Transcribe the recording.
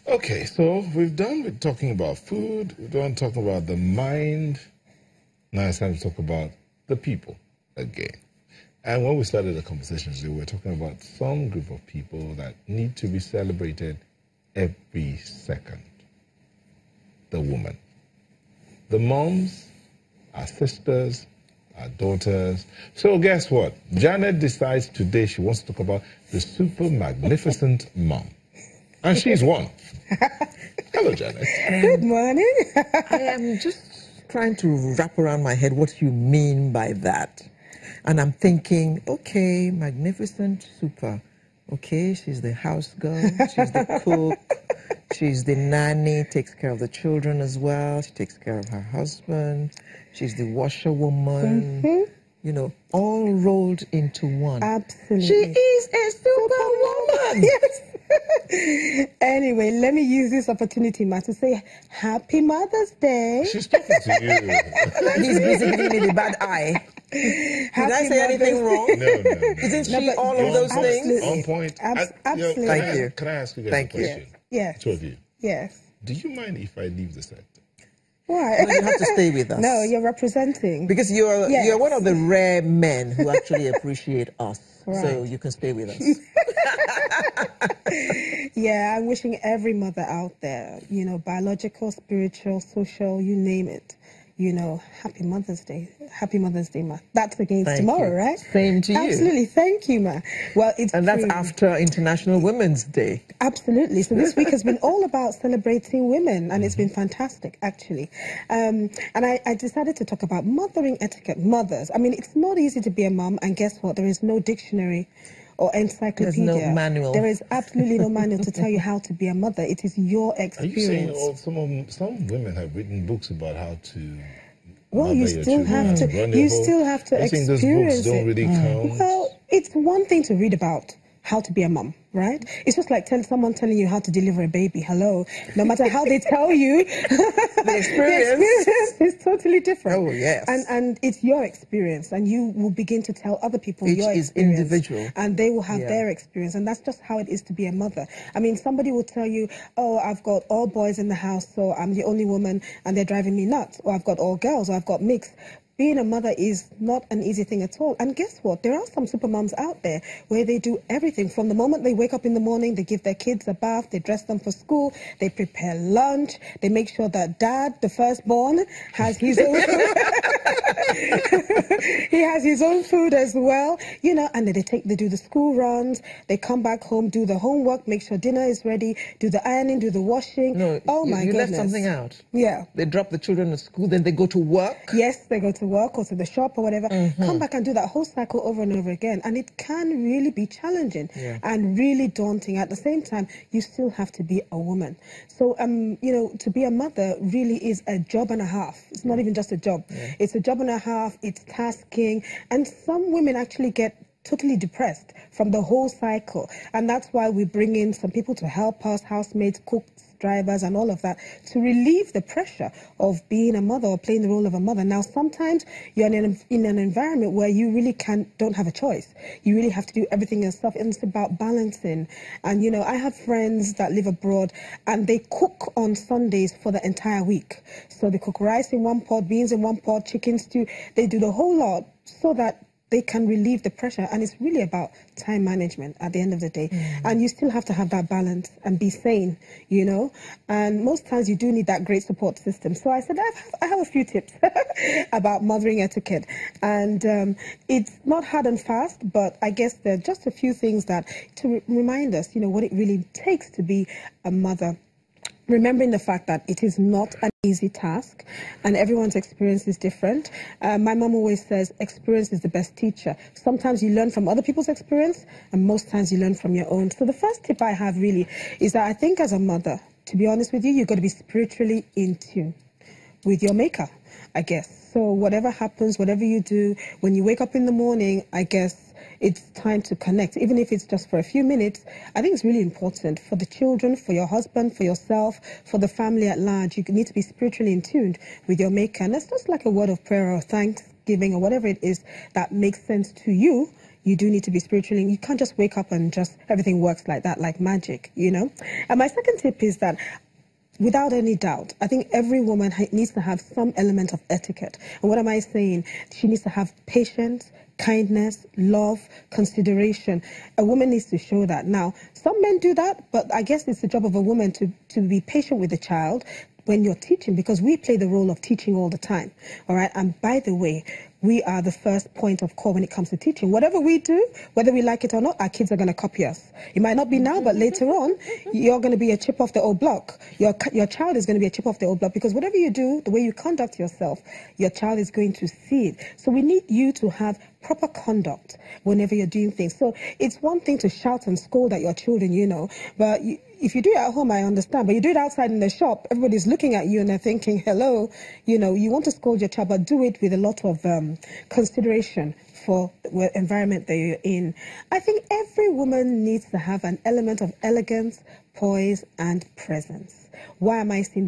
Okay, so we've done with talking about food, we've done talking about the mind. Now it's time to talk about the people again. And when we started the conversation today, we were talking about some group of people that need to be celebrated every second. The woman. The moms, our sisters, our daughters. So guess what? Janet decides today she wants to talk about the super magnificent mom. And she's one. Hello, Janet. Good morning. I am just trying to wrap around my head what you mean by that. And I'm thinking, okay, magnificent, super. Okay, she's the house girl, she's the cook, she's the nanny, takes care of the children as well, she takes care of her husband, she's the washerwoman, you know, all rolled into one. Absolutely. She is a superwoman. Yes. Anyway, let me use this opportunity, Ma, to say Happy Mother's Day. She's talking to you. He's busy giving me the bad eye. Did I say anything wrong? No. Isn't she all of those things? On point. Absolutely. Thank you. Can I ask you guys Thank a you. question? Yes. Two of you. Yes. Do you mind if I leave the set? Why? No, you have to stay with us. No, you're representing. Because you're Yes. you're one of the rare men who actually appreciate us. Right. So you can stay with us. Yeah, I'm wishing every mother out there, you know, biological, spiritual, social, you name it. You know, Happy Mother's Day. Happy Mother's Day, Ma. That's against Thank tomorrow, you. right? Same to you. Absolutely. Thank you, Ma. Well, it's And that's true. after International Women's Day. Absolutely. So this week has been all about celebrating women, and it's been fantastic, actually. And I decided to talk about mothering etiquette, mothers. I mean, it's not easy to be a mom, and guess what? There is no dictionary or encyclopedia. There's no manual. There is absolutely no manual to tell you how to be a mother. It is your Are experience. you saying some women have written books about how to Well, mother you your still children have and to. run your You home? still have to Are you saying those experience books don't it. really count? Well, it's one thing to read about how to be a mom, right? It's just like someone telling you how to deliver a baby. Hello. No matter how they tell you, The experience. the experience is totally different. Oh, yes. And it's your experience, and you will begin to tell other people Each your is experience. individual. And they will have Yeah. their experience, and that's just how it is to be a mother. I mean, somebody will tell you, oh, I've got all boys in the house, so I'm the only woman, and they're driving me nuts. Or I've got all girls, or I've got mixed. Being a mother is not an easy thing at all. And guess what? There are some super moms out there where they do everything. From the moment they wake up in the morning, they give their kids a bath, they dress them for school, they prepare lunch, they make sure that dad, the firstborn, has his own he has his own food as well, you know, and then they do the school runs, they come back home, do the homework, make sure dinner is ready, do the ironing, do the washing. No, oh my you goodness. left something out. Yeah. They drop the children at school, then they go to work. Yes, they go to work or to the shop or whatever, come back and do that whole cycle over and over again. And it can really be challenging and really daunting. At the same time, you still have to be a woman. So, you know, to be a mother really is a job and a half. It's not even just a job. It's a job and a half, it's tasking. And some women actually get totally depressed from the whole cycle. And that's why we bring in some people to help us, housemaids, cooks, drivers and all of that, to relieve the pressure of being a mother or playing the role of a mother. Now, sometimes you're in an environment where you really don't have a choice. You really have to do everything yourself, and it's about balancing. And, you know, I have friends that live abroad and they cook on Sundays for the entire week. So they cook rice in one pot, beans in one pot, chicken stew. They do the whole lot so that they can relieve the pressure, and it's really about time management at the end of the day. And you still have to have that balance and be sane, you know. And most times you do need that great support system. So I said I have a few tips about mothering etiquette, and it's not hard and fast, but I guess there are just a few things that to remind us, you know, what it really takes to be a mother. Remembering the fact that it is not an easy task and everyone's experience is different. My mom always says experience is the best teacher. Sometimes you learn from other people's experience and most times you learn from your own. So the first tip I have really is that I think as a mother, to be honest with you, you've got to be spiritually in tune with your maker, I guess. So whatever happens, whatever you do, when you wake up in the morning, I guess it's time to connect, even if it's just for a few minutes. I think it's really important for the children, for your husband, for yourself, for the family at large. You need to be spiritually in tune with your maker. And that's just like a word of prayer or thanksgiving or whatever it is that makes sense to you. you do need to be spiritually. You can't just wake up and just everything works like that, like magic, you know. And my second tip is that, without any doubt, I think every woman needs to have some element of etiquette. And what am I saying? She needs to have patience, kindness, love, consideration. A woman needs to show that. Now, some men do that, but I guess it's the job of a woman to be patient with the child when you're teaching, because we play the role of teaching all the time. All right. And by the way, we are the first point of call when it comes to teaching. Whatever we do, whether we like it or not, our kids are going to copy us. It might not be now, but later on, you're going to be a chip off the old block. Your child is going to be a chip off the old block, because whatever you do, the way you conduct yourself, your child is going to see it. So we need you to have proper conduct whenever you're doing things. So it's one thing to shout and scold at your children, you know, but if you do it at home, I understand, but you do it outside in the shop, everybody's looking at you and they're thinking, hello, you know, you want to scold your child, but do it with a lot of consideration for the environment that you're in. I think every woman needs to have an element of elegance, poise, and presence. Why am I saying this?